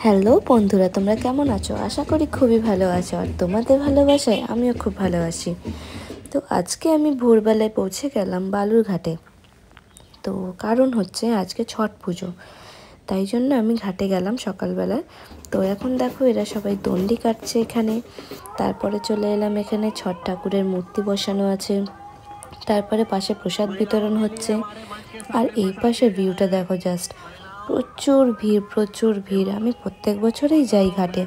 Hello বন্ধুরা, তোমরা কেমন আছো? আশা করি খুবই ভালো আছো, আর তোমাদের ভালোবাসায় আমিও খুব ভালো আছি। তো আজকে আমি ভোরবেলায় পৌঁছে গেলাম বালুরঘাটে। তো কারণ হচ্ছে আজকে ছট পুজো, তাই জন্য আমি ঘাটে গেলাম সকালবেলায়। তো এখন দেখো এরা সবাই দণ্ডি কাটছে এখানে। তারপরে চলে এলাম, এখানে ছট ঠাকুরের মূর্তি বসানো আছে, তারপরে পাশে প্রসাদ বিতরণ হচ্ছে। আর এই পাশে ভিউটা দেখো, জাস্ট প্রচুর ভিড়। আমি প্রত্যেক বছরেই যাই ঘাটে,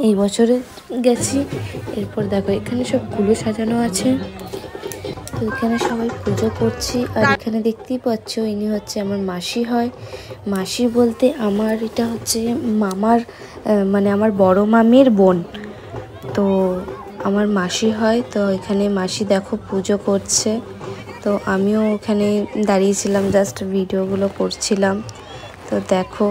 এই বছরে গেছি। এরপর দেখো এখানে সব কুলো সাজানো আছে, তো এখানে সবাই পুজো করছি। আর এখানে দেখতেই পাচ্ছ, ইনি হচ্ছে আমার মাসি হয়। মাসি বলতে আমার এটা হচ্ছে মামার, মানে আমার বড় মামির বোন, তো আমার মাসি হয়। তো এখানে মাসি দেখো পুজো করছে, তো আমিও ওখানে দাঁড়িয়েছিলাম, জাস্ট ভিডিওগুলো করছিলাম। তো দেখো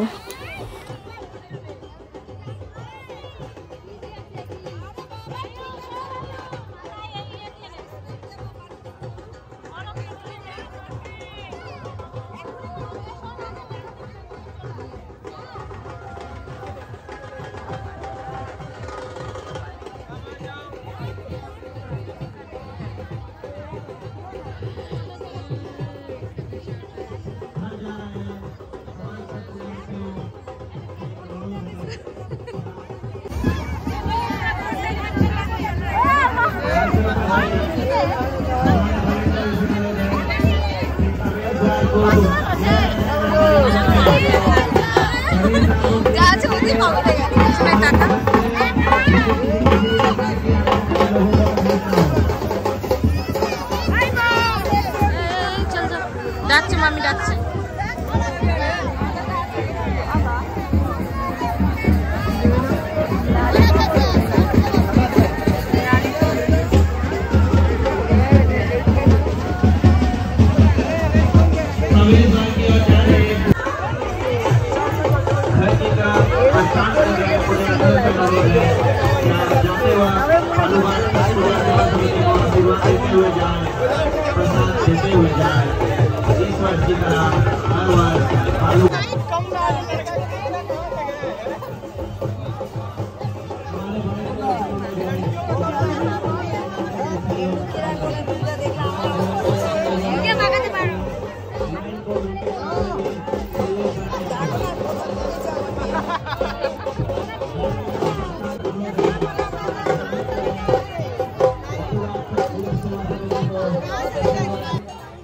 ডাকছে, মামি ডাকছে।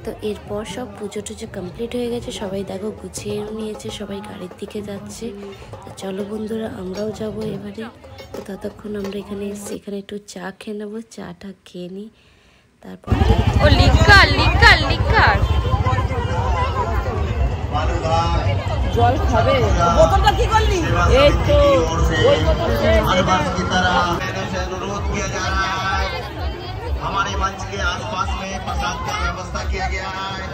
তো এরপর সব পুজো টুজো কমপ্লিট হয়ে গেছে, সবাই দেখো গুছিয়ে নিয়েছে, সবাই গাড়ির দিকে যাচ্ছে। তো চলো বন্ধুরা, আমরাও যাব এবারে। তো ততক্ষণ আমরা এখানে এসেছি, এখানে একটু চা খেয়ে নেবো, চাটা খেয়ে নিই। তারপর ও লিকার জল খাবে, বোতলটা কি করলি? এই তো ওই বোতল अनुरोध किया जा रहा है। हमारे मंच के आसपास में प्रसाद का व्यवस्था किया गया है।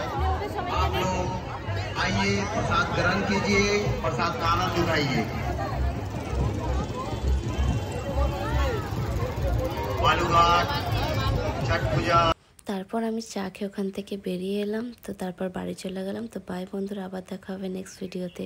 आप लोग आइए, प्रसाद ग्रहण कीजिए, प्रसाद का आनंद उठाइए। बालूघाट छठ पूजा। তারপর আমি চা খেয়ে ওখান থেকে বেরিয়ে এলাম। তো তারপর বাড়ি চলে গেলাম। তো বাই বন্ধুরা, আবার দেখা হবে নেক্সট ভিডিওতে।